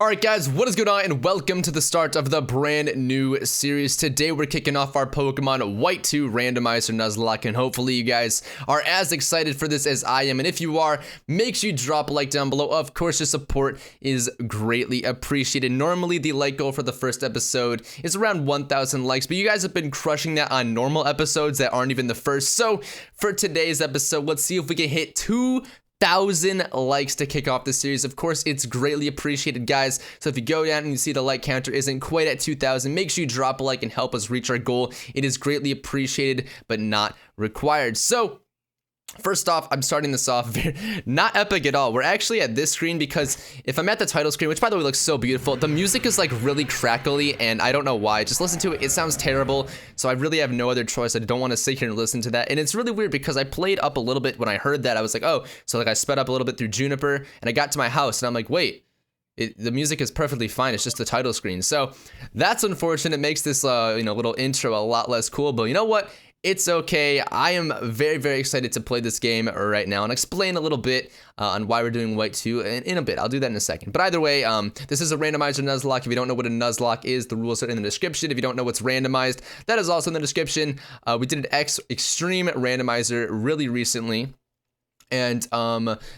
Alright guys, what is going on and welcome to the start of the brand new series. Today we're kicking off our Pokemon White 2 Randomizer Nuzlocke, and hopefully you guys are as excited for this as I am. And if you are, make sure you drop a like down below. Of course, your support is greatly appreciated. Normally the like goal for the first episode is around 1,000 likes, but you guys have been crushing that on normal episodes that aren't even the first. So for today's episode, let's see if we can hit 2,000 likes to kick off the series. Of course, it's greatly appreciated, guys. So if you go down and you see the like counter isn't quite at 2,000, make sure you drop a like and help us reach our goal. It is greatly appreciated, but not required. So first off, I'm starting this off not epic at all. We're actually at this screen because if I'm at the title screen, which by the way looks so beautiful, the music is like really crackly and I don't know why. Just listen to it. It sounds terrible. So I really have no other choice. I don't want to sit here and listen to that. And it's really weird because I played up a little bit when I heard that. I was like, oh, so like I sped up a little bit through Juniper and I got to my house and I'm like, wait, the music is perfectly fine. It's just the title screen. So that's unfortunate. It makes this little intro a lot less cool. But you know what? It's okay. I am very, very excited to play this game right now and explain a little bit on why we're doing White 2 in a bit. I'll do that in a second. But either way, this is a Randomizer Nuzlocke. If you don't know what a Nuzlocke is, the rules are in the description. If you don't know what's randomized, that is also in the description. We did an extreme randomizer really recently. And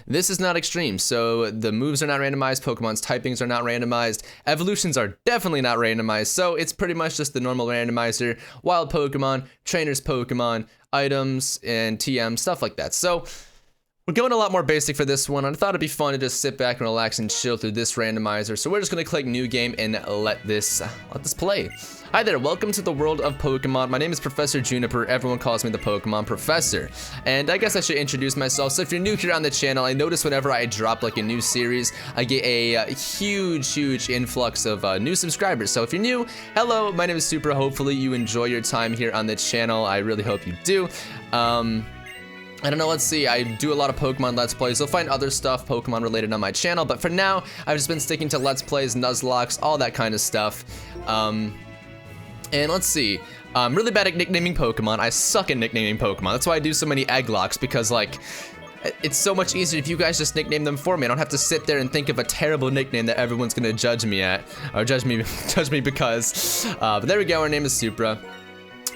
this is not extreme, so the moves are not randomized, Pokemon's typings are not randomized, evolutions are definitely not randomized, so it's pretty much just the normal randomizer, wild Pokemon, trainers Pokemon, items, and TM, stuff like that. So we're going a lot more basic for this one. I thought it'd be fun to just sit back and relax and chill through this randomizer, so we're just gonna click new game and let this play. Hi there, welcome to the world of Pokemon. My name is Professor Juniper. Everyone calls me the Pokemon Professor. And I guess I should introduce myself. So if you're new here on the channel, I notice whenever I drop like a new series, I get a huge influx of new subscribers. So if you're new, hello, my name is Supra. Hopefully you enjoy your time here on the channel. I really hope you do. I don't know, let's see, I do a lot of Pokemon Let's Plays. You'll find other stuff Pokemon related on my channel, but for now, I've just been sticking to Let's Plays, Nuzlockes, all that kind of stuff. And let's see, I'm really bad at nicknaming Pokemon. I suck at nicknaming Pokemon. That's why I do so many Egglocks, because like, it's so much easier if you guys just nickname them for me. I don't have to sit there and think of a terrible nickname that everyone's gonna judge me at, or judge me because. But there we go, our name is Supra.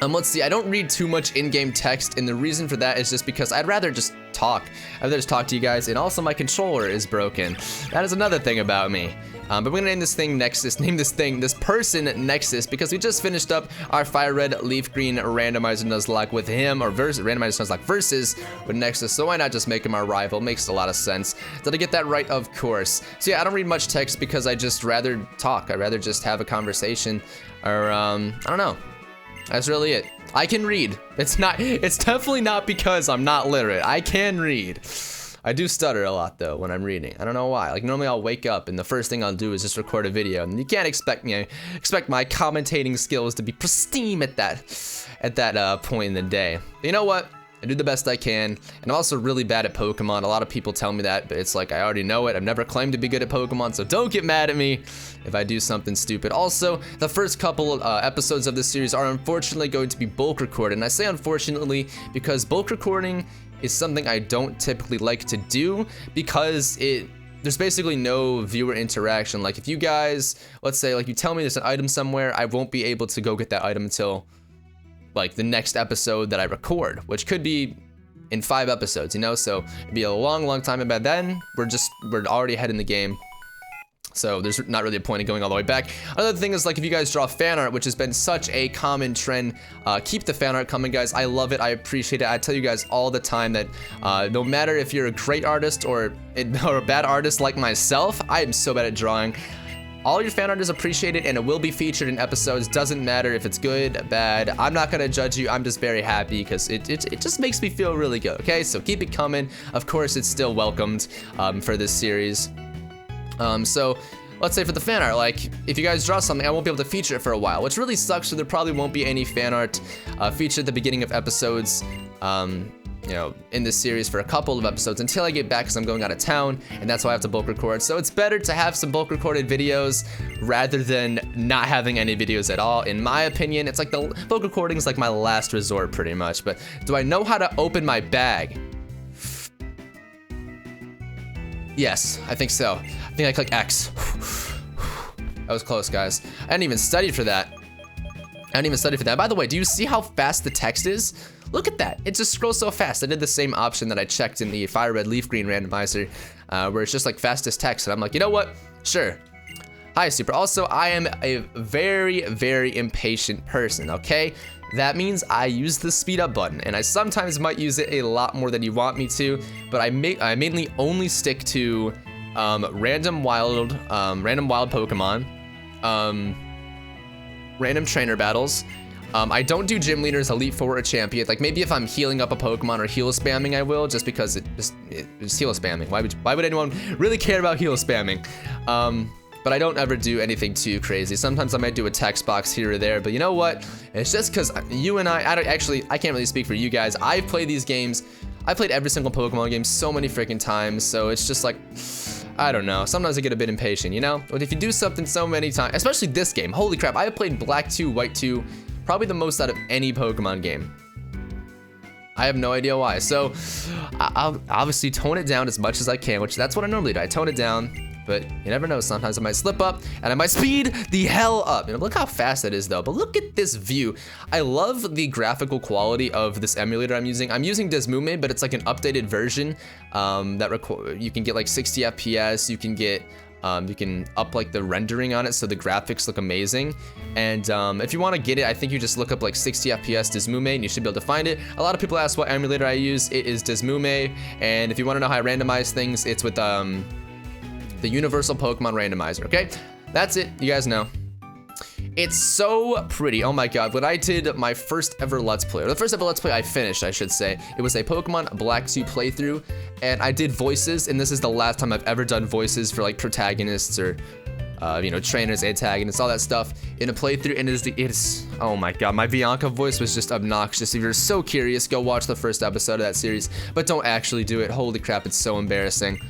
Let's see, I don't read too much in-game text, and the reason for that is just because I'd rather just talk. I'd rather just talk to you guys, and also my controller is broken. That is another thing about me. But we're gonna name this thing Nexus, this person Nexus, because we just finished up our Fire Red, Leaf Green Randomizer Nuzlocke with him, or Randomizer Nuzlocke versus with Nexus, so why not just make him our rival? Makes a lot of sense. Did I get that right? Of course. So yeah, I don't read much text because I just rather talk. I'd rather just have a conversation, or I don't know. That's really it. I can read. It's definitely not because I'm not literate. I can read. I do stutter a lot though when I'm reading. I don't know why. Like normally I'll wake up and the first thing I'll do is just record a video, and you can't expect my commentating skills to be pristine at that point in the day. But you know what? I do the best I can, and I'm also really bad at Pokemon. A lot of people tell me that, but it's like I already know it. I've never claimed to be good at Pokemon, so don't get mad at me if I do something stupid. Also, the first couple episodes of this series are unfortunately going to be bulk recorded, and I say unfortunately because bulk recording is something I don't typically like to do because there's basically no viewer interaction. Like if you guys, let's say like you tell me there's an item somewhere, I won't be able to go get that item until like the next episode that I record, which could be in 5 episodes, you know, so it'd be a long time, and by then we're already ahead in the game, so there's not really a point in going all the way back. Another thing is, like, if you guys draw fan art, which has been such a common trend, keep the fan art coming, guys. I love it. I appreciate it. I tell you guys all the time that no matter if you're a great artist or a bad artist like myself, I am so bad at drawing. All your fan art is appreciated, and it will be featured in episodes. Doesn't matter if it's good, bad. I'm not gonna judge you. I'm just very happy because it just makes me feel really good. Okay, so keep it coming. Of course, it's still welcomed for this series. So let's say for the fan art, like if you guys draw something, I won't be able to feature it for a while, which really sucks. So there probably won't be any fan art featured at the beginning of episodes. You know, in this series for a couple of episodes until I get back, because I'm going out of town, and that's why I have to bulk record. So it's better to have some bulk recorded videos rather than not having any videos at all. In my opinion, it's like the bulk recording is like my last resort pretty much. But do I know how to open my bag? Yes, I think so. I think I click X. That was close, guys. I didn't even study for that. By the way, do you see how fast the text is? Look at that. It just scrolls so fast. I did the same option that I checked in the fire red leaf green randomizer, where it's just like fastest text. And I'm like, you know what? Sure. Hi, Supra. Also, I am a very, very impatient person, okay? That means I use the speed up button, and I sometimes might use it a lot more than you want me to, but I mainly only stick to random wild Pokemon, random trainer battles. I don't do gym leaders, elite four, or champion. Like maybe if I'm healing up a Pokemon or heal spamming, I will, just because it's heal spamming. Why would anyone really care about heal spamming? But I don't ever do anything too crazy. Sometimes I might do a text box here or there, but you know what? It's just because you and I can't really speak for you guys. I've played these games. I played every single Pokemon game so many freaking times, so it's just like, I don't know. Sometimes I get a bit impatient, you know? But if you do something so many times, especially this game, holy crap, I have played Black 2, White 2, probably the most out of any Pokemon game. I have no idea why. So I'll obviously tone it down as much as I can, which that's what I normally do. I tone it down. But you never know, sometimes I might slip up and I might speed the hell up. Look how fast it is though, but look at this view. I love the graphical quality of this emulator I'm using. I'm using Desmume, but it's like an updated version you can get like 60 FPS, you can up like the rendering on it so the graphics look amazing. And if you want to get it, I think you just look up like 60 FPS Desmume and you should be able to find it. A lot of people ask what emulator I use. It is Desmume, and if you want to know how I randomize things, it's with the Universal Pokemon Randomizer, okay? That's it, you guys know. It's so pretty, oh my god. When I did my first ever Let's Play, or the first ever Let's Play I finished, I should say, it was a Pokemon Black 2 playthrough, and I did voices, and this is the last time I've ever done voices for like protagonists or, you know, trainers, antagonists, all that stuff in a playthrough, and it's, oh my god, my Bianca voice was just obnoxious. If you're so curious, go watch the first episode of that series, but don't actually do it. Holy crap, it's so embarrassing.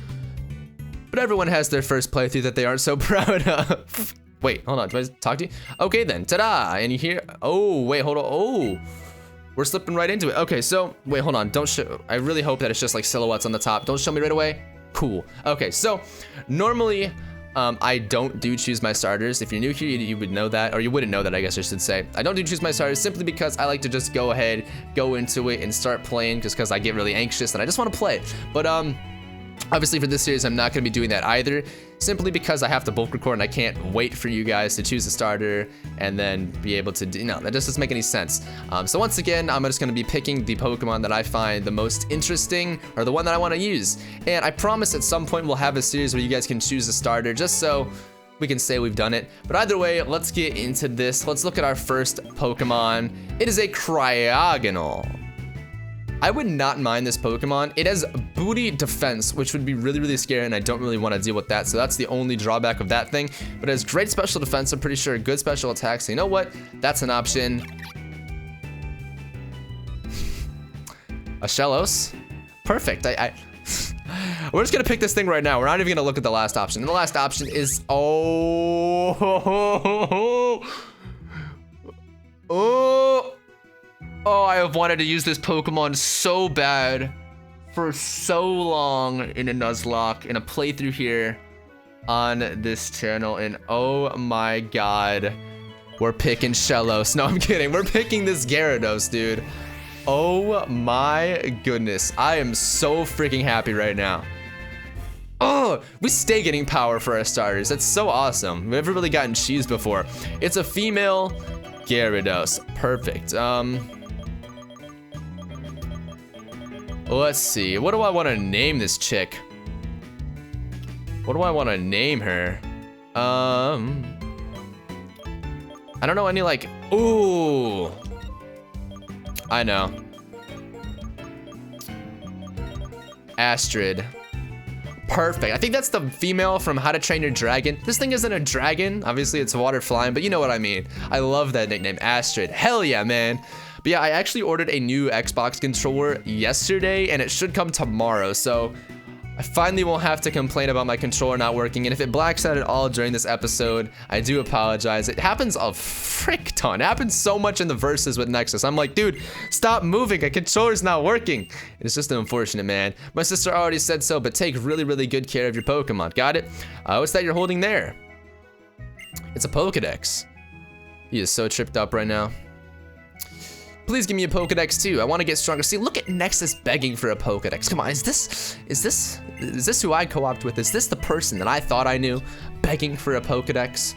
But everyone has their first playthrough that they aren't so proud of. Wait, hold on, do I talk to you? Okay then, ta-da, and you hear, oh, wait, hold on, oh. We're slipping right into it. Okay, so, wait, hold on, don't show, I really hope that it's just like silhouettes on the top. Don't show me right away. Cool. Okay, so, normally, I don't do choose my starters. If you're new here, you would know that, or you wouldn't know that, I guess I should say. I don't do choose my starters simply because I like to just go ahead, go into it, and start playing, just because I get really anxious and I just want to play. But, obviously for this series, I'm not going to be doing that either, simply because I have to bulk record and I can't wait for you guys to choose a starter and then be able to do, no, that just doesn't make any sense. So once again, I'm just going to be picking the Pokemon that I find the most interesting, or the one that I want to use. And I promise at some point we'll have a series where you guys can choose a starter, just so we can say we've done it. But either way, let's get into this. Let's look at our first Pokemon. It is a Cryogonal. I would not mind this Pokemon. It has booty defense, which would be really, really scary, and I don't really want to deal with that, so that's the only drawback of that thing. But it has great special defense, I'm pretty sure, good special attacks, so you know what? That's an option. A Shellos. Perfect. We're just gonna pick this thing right now. We're not even gonna look at the last option. And the last option is, Oh, I have wanted to use this Pokemon so bad for so long in a Nuzlocke, in a playthrough here on this channel, and oh my god, we're picking Shellos. No, I'm kidding. We're picking this Gyarados, dude. Oh my goodness. I am so freaking happy right now. Oh, we stay getting power for our starters. That's so awesome. We've never really gotten cheese before. It's a female Gyarados. Perfect. Let's see. What do I want to name this chick? What do I want to name her? I don't know any like. Ooh. I know. Astrid. Perfect. I think that's the female from How to Train Your Dragon. This thing isn't a dragon. Obviously, it's water flying, but you know what I mean. I love that nickname, Astrid. Hell yeah, man. But yeah, I actually ordered a new Xbox controller yesterday, and it should come tomorrow, so I finally won't have to complain about my controller not working. And if it blacks out at all during this episode, I do apologize. It happens a frick ton. It happens so much in the verses with Nexus. I'm like, dude, stop moving. A controller's not working. It's just unfortunate, man. My sister already said so, but take really, really good care of your Pokemon. Got it? What's that you're holding there? It's a Pokedex. He is so tripped up right now. Please give me a Pokedex too. I want to get stronger. See, look at Nexus begging for a Pokedex. Come on, is this who I co-opt with? Is this the person that I thought I knew begging for a Pokedex?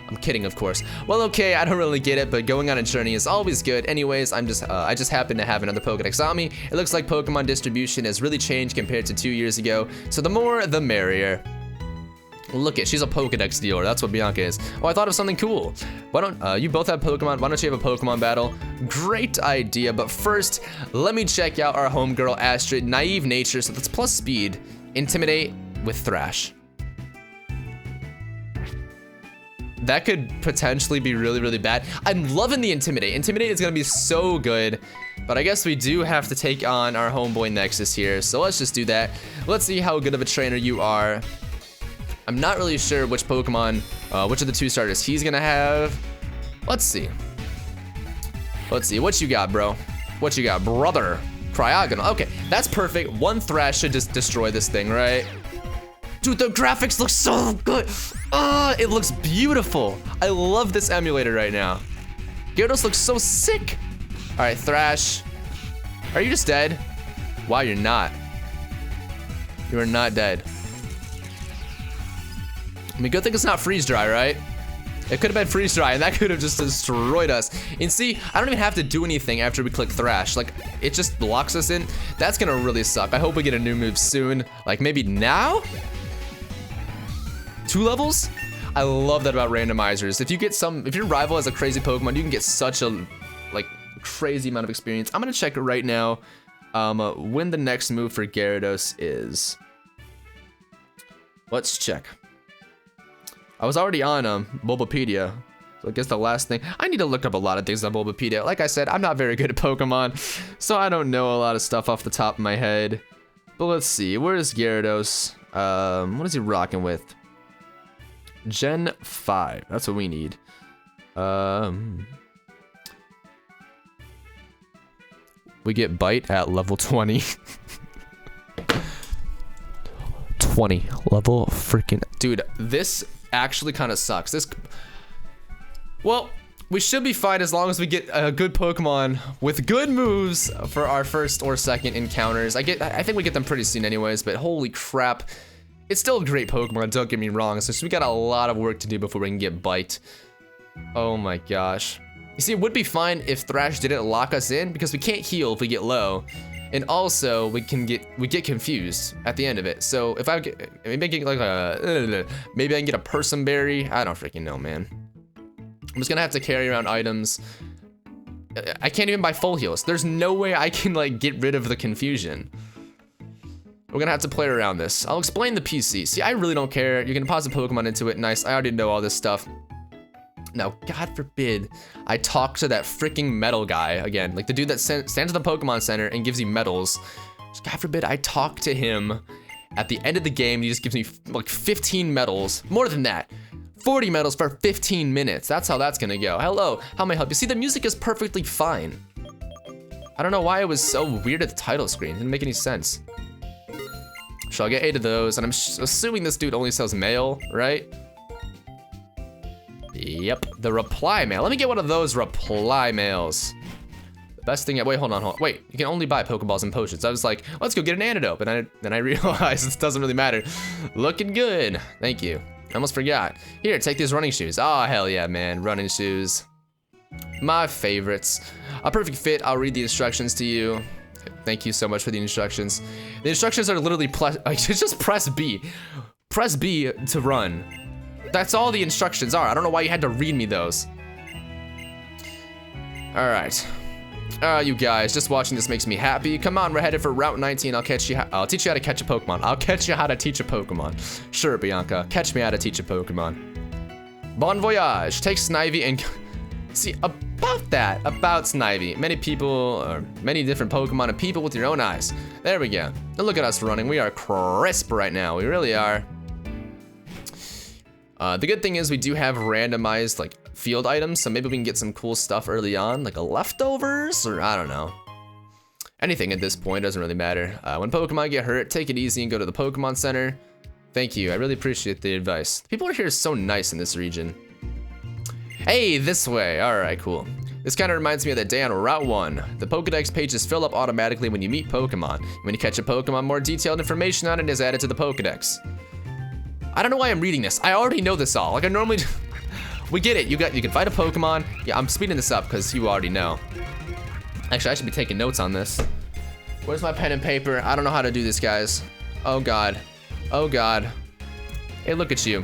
I'm kidding, of course. Well, okay, I don't really get it, but going on a journey is always good. Anyways, I just happen to have another Pokedex on me. It looks like Pokemon distribution has really changed compared to 2 years ago, so the more, the merrier. Look she's a Pokedex dealer. That's what Bianca is. Oh, I thought of something cool. Why don't you both have Pokemon? Why don't you have a Pokemon battle? Great idea. But first, let me check out our homegirl Astrid. Naive nature, so that's plus speed. Intimidate with Thrash. That could potentially be really, really bad. I'm loving the Intimidate. Intimidate is gonna be so good. But I guess we do have to take on our homeboy Nexus here. So let's just do that. Let's see how good of a trainer you are. I'm not really sure which Pokemon, which of the 2 starters he's gonna have. Let's see. Let's see, what you got, bro? What you got, brother? Cryogonal, okay, that's perfect. 1 Thrash should just destroy this thing, right? Dude, the graphics look so good. It looks beautiful. I love this emulator right now. Gyarados looks so sick. All right, Thrash. Are you just dead? Wow, you're not. You are not dead. I mean, good thing it's not freeze dry, right? It could have been freeze dry and that could have just destroyed us. And see, I don't even have to do anything after we click Thrash. Like, it just locks us in. That's gonna really suck. I hope we get a new move soon. Like, maybe now? 2 levels? I love that about randomizers. If your rival has a crazy Pokemon, you can get such a, like, crazy amount of experience. I'm gonna check it right now when the next move for Gyarados is. Let's check. I was already on Bulbapedia, so I guess the last thing, I need to look up a lot of things on Bulbapedia. Like I said, I'm not very good at Pokemon, so I don't know a lot of stuff off the top of my head. But let's see, where is Gyarados? What is he rocking with? Gen 5, that's what we need. We get Bite at level 20. 20, level freaking, dude, this actually kind of sucks. Well, we should be fine as long as we get a good Pokemon with good moves for our first or second encounters. I think we get them pretty soon anyways, but holy crap. It's still a great Pokemon, don't get me wrong. So we got a lot of work to do before we can get Bite. Oh my gosh. You see, it would be fine if Thrash didn't lock us in because we can't heal if we get low. And also, we get confused at the end of it. So if maybe I can get a Person Berry. I don't freaking know, man. I'm just gonna have to carry around items. I can't even buy full heals. There's no way I can like get rid of the confusion. We're gonna have to play around this. I'll explain the PC. See, I really don't care. You can deposit Pokemon into it. Nice. I already know all this stuff. Now, God forbid, I talk to that freaking metal guy again. Like the dude that stands at the Pokemon Center and gives you medals. God forbid I talk to him at the end of the game. He just gives me like 15 medals. More than that. 40 medals for 15 minutes. That's how that's gonna go. Hello, how may I help you? See, the music is perfectly fine. I don't know why it was so weird at the title screen. It didn't make any sense. So I'll get 8 of those. And I'm assuming this dude only sells mail, right? Yep, the reply mail. Let me get one of those reply mails. The best thing, wait, hold on. Wait, you can only buy Pokeballs and potions. I was like, let's go get an antidote. But then I realized this doesn't really matter. Looking good. Thank you. I almost forgot. Here, take these running shoes. Oh, hell yeah, man. Running shoes. My favorites. A perfect fit. I'll read the instructions to you. Thank you so much for the instructions. The instructions are literally, just press B. Press B to run. That's all the instructions are. I don't know why you had to read me those. All right. You guys, just watching this makes me happy. Come on, we're headed for Route 19. I'll teach you how to catch a Pokemon. I'll catch you how to teach a Pokemon. Sure, Bianca. Catch me how to teach a Pokemon. Bon voyage. Take Snivy and... See, about Snivy. Many people, or many different Pokemon and people with your own eyes. There we go. Now look at us running. We are crisp right now. We really are. The good thing is we do have randomized like field items, so maybe we can get some cool stuff early on, like a leftovers, or I don't know. Anything at this point doesn't really matter. When Pokemon get hurt, take it easy and go to the Pokemon Center. Thank you. I really appreciate the advice. People here are so nice in this region. Hey, this way. All right, cool. This kind of reminds me of that day on Route 1. The Pokedex pages fill up automatically when you meet Pokemon. When you catch a Pokemon, more detailed information on it is added to the Pokedex. I don't know why I'm reading this. I already know this all. Like I normally, we get it. You can fight a Pokemon. Yeah, I'm speeding this up because you already know. Actually, I should be taking notes on this. Where's my pen and paper? I don't know how to do this, guys. Oh God. Oh God. Hey, look at you.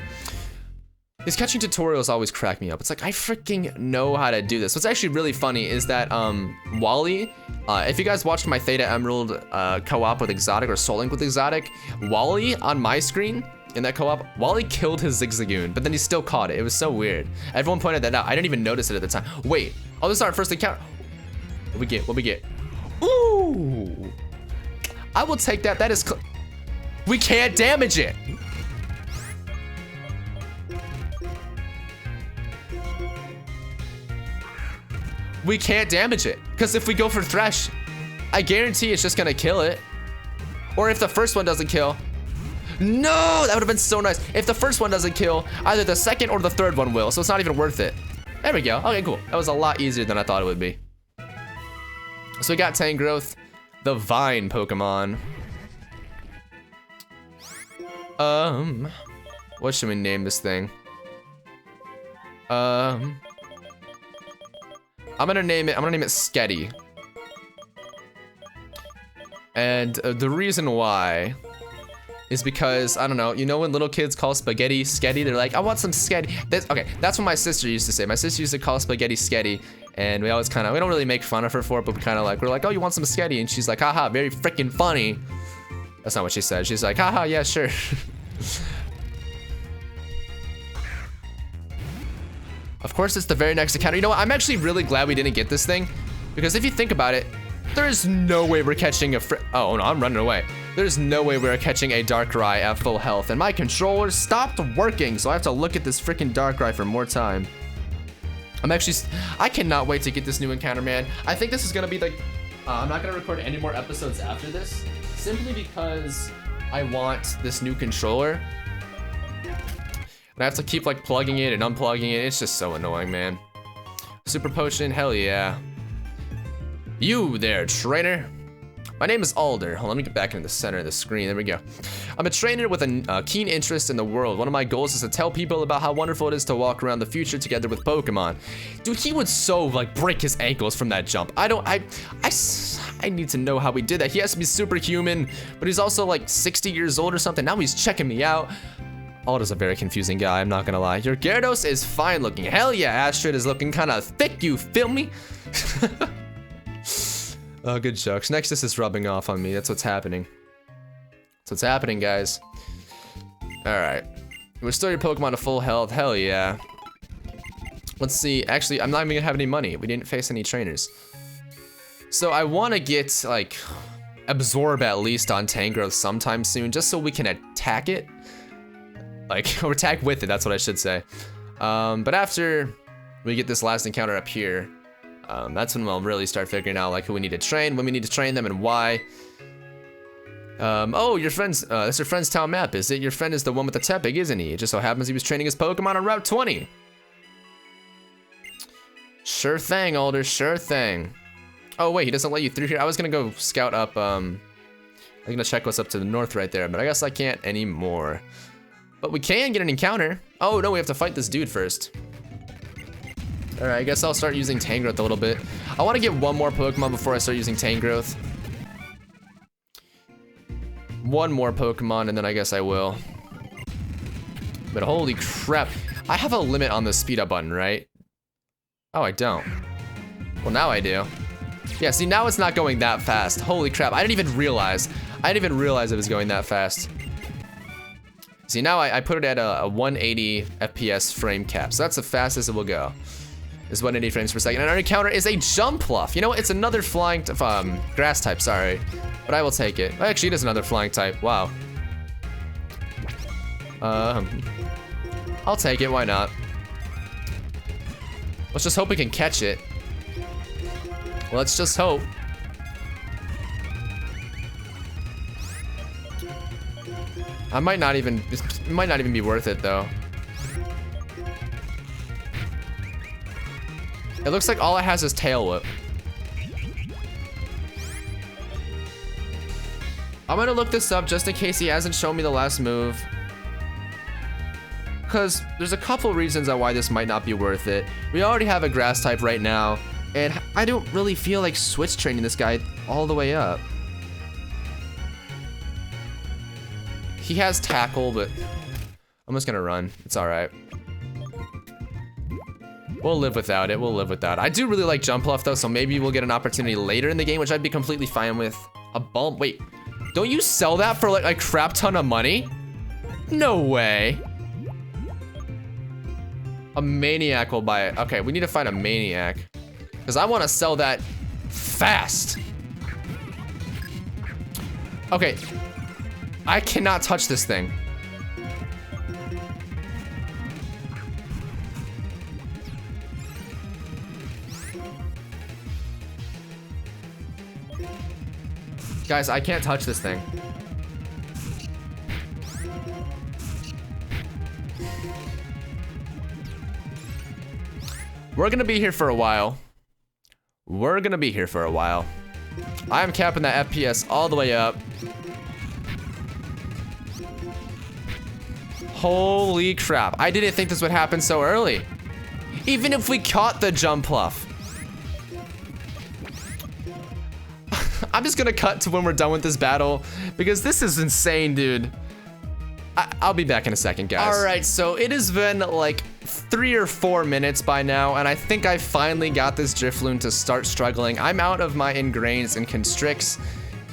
These catching tutorials always crack me up. It's like, I freaking know how to do this. What's actually really funny is that Wally, if you guys watched my Theta Emerald co-op with Exotic or Soul Link with Exotic, Wally on my screen in that co-op, Wally killed his Zigzagoon, but then he still caught it. It was so weird. Everyone pointed that out. I didn't even notice it at the time. Wait, oh, this is our first encounter. What we get? What we get? Ooh. I will take that. That is, we can't damage it. We can't damage it, because if we go for Thresh, I guarantee it's just gonna kill it. Or if the first one doesn't kill, no, that would have been so nice. If the first one doesn't kill, either the second or the third one will, so it's not even worth it. There we go. Okay, cool. That was a lot easier than I thought it would be. So we got Tangrowth, the Vine Pokemon. What should we name this thing? I'm gonna name it Sketty. And the reason why is because, I don't know, you know when little kids call spaghetti Sketty, they're like, I want some Sketty. Okay, that's what my sister used to say. My sister used to call spaghetti Sketty, and we always kind of, we don't really make fun of her for it, but we're like, oh, you want some Sketty? And she's like, haha, very freaking funny. That's not what she said. She's like, haha, yeah, sure. Of course, it's the very next encounter. You know what? I'm actually really glad we didn't get this thing, because if you think about it, there's no way we're catching oh no, I'm running away. There's no way we're catching a Darkrai at full health, and my controller stopped working, so I have to look at this freaking Darkrai for more time. I cannot wait to get this new encounter, man. I think this is gonna be like, I'm not gonna record any more episodes after this, simply because I want this new controller. And I have to keep like plugging it and unplugging it. It's just so annoying, man. Super Potion, hell yeah. You there, trainer. My name is Alder. Hold on, let me get back into the center of the screen. There we go. I'm a trainer with a keen interest in the world. One of my goals is to tell people about how wonderful it is to walk around the future together with Pokemon. Dude, he would so like break his ankles from that jump. I need to know how he did that. He has to be superhuman, but he's also like 60 years old or something. Now he's checking me out. Alder's a very confusing guy, I'm not gonna lie. Your Gyarados is fine looking. Hell yeah, Astrid is looking kind of thick, you feel me? Oh, good jokes. Next, this is rubbing off on me. That's what's happening. That's what's happening, guys. Alright. Restore your Pokemon to full health. Hell yeah. Let's see. Actually, I'm not even gonna have any money. We didn't face any trainers. So I want to get, like, Absorb at least on Tangrowth sometime soon, just so we can attack it. Like, or attack with it, that's what I should say. But after we get this last encounter up here, that's when we'll really start figuring out like who we need to train, when we need to train them, and why. Oh, your friend's, that's your friend's town map, is it? Your friend is the one with the Tepig, isn't he? It just so happens he was training his Pokemon on Route 20. Sure thing, Alder, sure thing. Oh wait, he doesn't let you through here? I was gonna go scout up, I'm gonna check what's up to the north right there, but I guess I can't anymore. But we can get an encounter. Oh no, we have to fight this dude first. Alright, I guess I'll start using Tangrowth a little bit. I want to get one more Pokemon before I start using Tangrowth. One more Pokemon and then I guess I will. But holy crap. I have a limit on the speed up button, right? Oh, I don't. Well, now I do. Yeah, see, now it's not going that fast. Holy crap, I didn't even realize. It was going that fast. See, now I put it at a 180 FPS frame cap, so that's the fastest it will go. Is 180 frames per second. And our encounter is a Jumpluff. You know what? It's another flying, grass type, sorry. But I will take it. Actually, it is another flying type. Wow. I'll take it, why not? Let's just hope we can catch it. Let's just hope. It might not even be worth it though. It looks like all it has is tail whip. I'm gonna look this up just in case he hasn't shown me the last move. Because there's a couple reasons on why this might not be worth it. We already have a grass type right now, and I don't really feel like switch training this guy all the way up. He has tackle, but I'm just gonna run. It's all right. We'll live without it. We'll live without it. I do really like jump left though, so maybe we'll get an opportunity later in the game, which I'd be completely fine with. A bulb. Wait, don't you sell that for like a crap ton of money? No way. A maniac will buy it. Okay, we need to find a maniac because I want to sell that fast. Okay, I cannot touch this thing. Guys, I can't touch this thing. We're gonna be here for a while. We're gonna be here for a while. I'm capping that FPS all the way up. Holy crap. I didn't think this would happen so early. Even if we caught the jump pluff. I'm just gonna cut to when we're done with this battle because this is insane, dude. I'll be back in a second, guys. All right, so it has been like 3 or 4 minutes by now, and I think I finally got this Drifloon to start struggling. I'm out of my ingrains and constricts,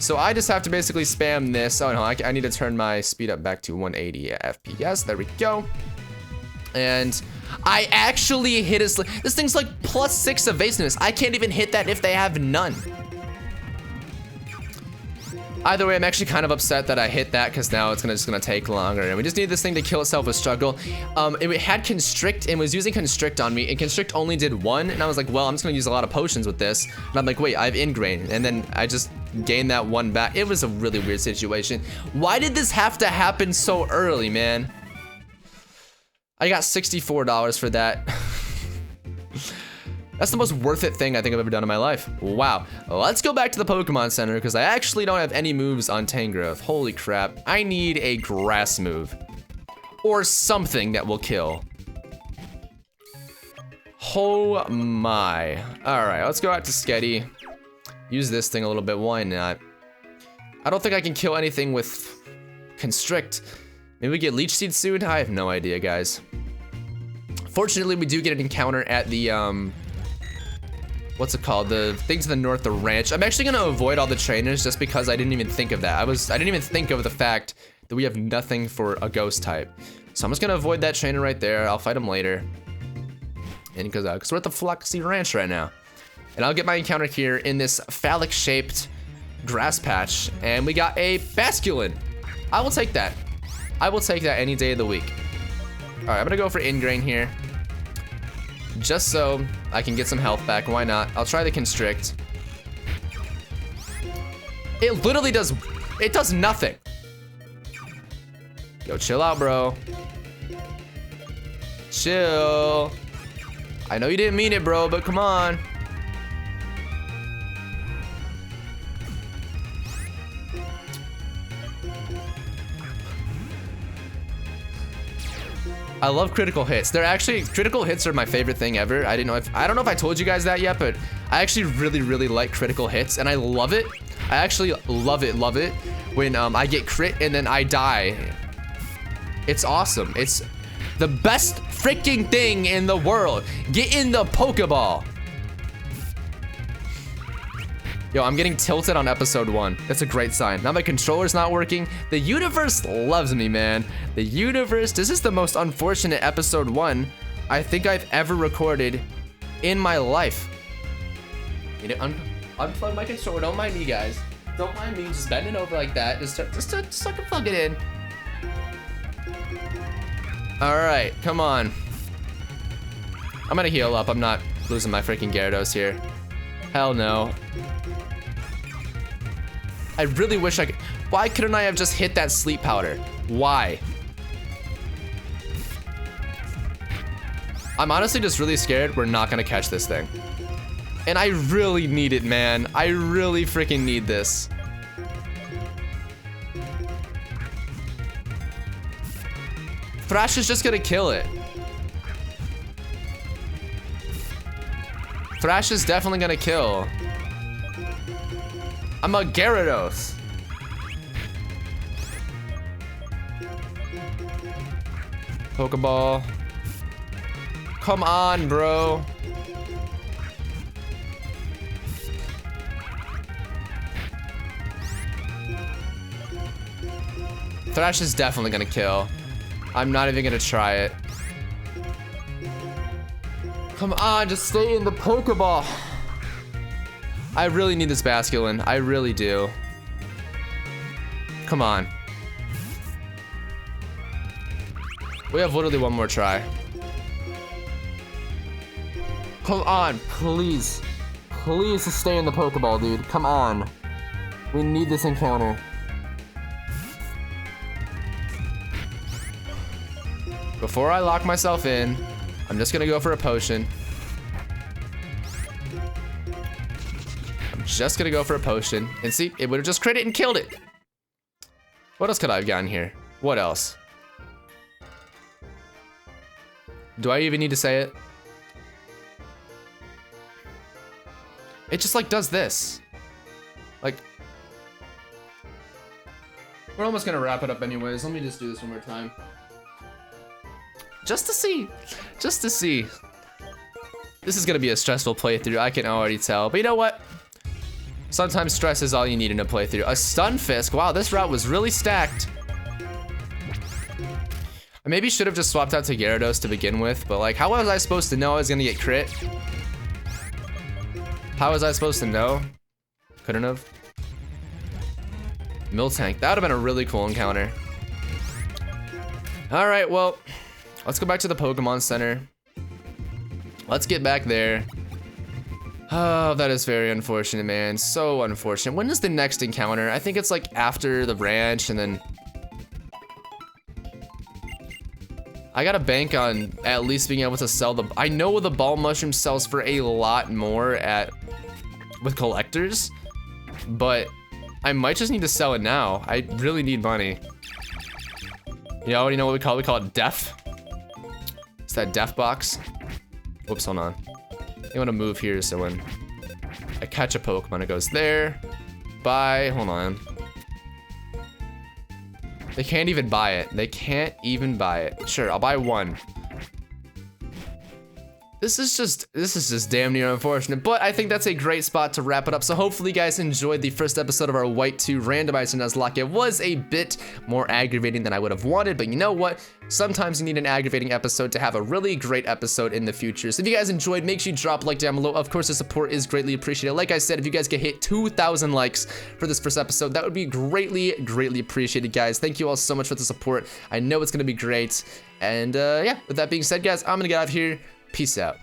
so I just have to basically spam this. Oh no, I need to turn my speed up back to 180 FPS. There we go. And I actually hit his. This thing's like +6 evasiveness. I can't even hit that if they have none. Either way, I'm actually kind of upset that I hit that because now it's just gonna take longer, and we just need this thing to kill itself with struggle. It had constrict and was using constrict on me, and constrict only did 1, and I was like, well, I'm just gonna use a lot of potions with this, and I'm like, wait, I have ingrain, and then I just gained that 1 back. It was a really weird situation. Why did this have to happen so early, man? I got $64 for that. That's the most worth it thing I think I've ever done in my life. Wow. Let's go back to the Pokemon Center because I actually don't have any moves on Tangrowth. Holy crap. I need a grass move. Or something that will kill. Oh my. Alright, let's go out to Sketty. Use this thing a little bit. Why not? I don't think I can kill anything with Constrict. Maybe we get Leech Seed soon? I have no idea, guys. Fortunately, we do get an encounter at the, what's it called? The thing to the north, the ranch. I'm actually gonna avoid all the trainers just because I didn't even think of that. I didn't even think of the fact that we have nothing for a ghost type. So I'm just gonna avoid that trainer right there. I'll fight him later. And because we're at the Fluxy ranch right now. And I'll get my encounter here in this phallic-shaped grass patch. And we got a Basculin. I will take that. I will take that any day of the week. All right, I'm gonna go for Ingrain here. Just so I can get some health back, why not? I'll try the Constrict. It literally does, it does nothing. Yo, chill out, bro. Chill. I know you didn't mean it, bro, but come on. I love critical hits. They're actually, critical hits are my favorite thing ever. I don't know if I told you guys that yet, but I actually really like critical hits, and I love it. I actually love it when I get crit and then I die. It's awesome. It's the best freaking thing in the world. Get in the Pokeball. Yo, I'm getting tilted on episode 1. That's a great sign. Now my controller's not working. The universe loves me, man. The universe, this is the most unfortunate episode 1 I think I've ever recorded in my life. You know, unplug my controller, don't mind me, guys. Don't mind me, just bending over like that. Just so I can plug it in. All right, come on. I'm gonna heal up. I'm not losing my freaking Gyarados here. Hell no. I really wish I could. Why couldn't I have just hit that sleep powder? Why? I'm honestly just really scared we're not gonna catch this thing. And I really need it, man. I really freaking need this. Thrash is just gonna kill it. Thrash is definitely gonna kill. I'm a Gyarados. Pokeball. Come on, bro. Thrash is definitely gonna kill. I'm not even gonna try it. Come on, just stay in the Pokeball. I really need this Basculin. I really do. Come on. We have literally one more try. Come on, please. Please stay in the Pokeball, dude. Come on. We need this encounter. Before I lock myself in, I'm just gonna go for a potion. I'm just gonna go for a potion. And see, it would have just crit it and killed it. What else could I have gotten here? What else? Do I even need to say it? It just like does this. Like, we're almost gonna wrap it up anyways. Let me just do this one more time. Just to see. Just to see. This is gonna be a stressful playthrough, I can already tell. But you know what? Sometimes stress is all you need in a playthrough. A Stunfisk, wow, this route was really stacked. I maybe should have just swapped out to Gyarados to begin with, but like, how was I supposed to know I was gonna get crit? How was I supposed to know? Couldn't have. Miltank, that would have been a really cool encounter. All right, well, let's go back to the Pokemon Center. Let's get back there. Oh, that is very unfortunate, man. So unfortunate. When is the next encounter? I think it's like after the ranch, and then I gotta bank on at least being able to sell the. I know the ball mushroom sells for a lot more with collectors, but I might just need to sell it now. I really need money. You already know what we call it? We call it Def. It's that Def box. Whoops, hold on. I want to move here so when I catch a Pokemon, it goes there. Buy, hold on. They can't even buy it. They can't even buy it. Sure, I'll buy one. This is just damn near unfortunate, but I think that's a great spot to wrap it up. So hopefully you guys enjoyed the first episode of our White 2 Randomizer Nuzlocke. It was a bit more aggravating than I would have wanted, but you know what? Sometimes you need an aggravating episode to have a really great episode in the future. So if you guys enjoyed, make sure you drop a like down below. Of course, the support is greatly appreciated. Like I said, if you guys could hit 2,000 likes for this first episode, that would be greatly, greatly appreciated, guys. Thank you all so much for the support. I know it's gonna be great. And yeah, with that being said, guys, I'm gonna get out of here. Peace out.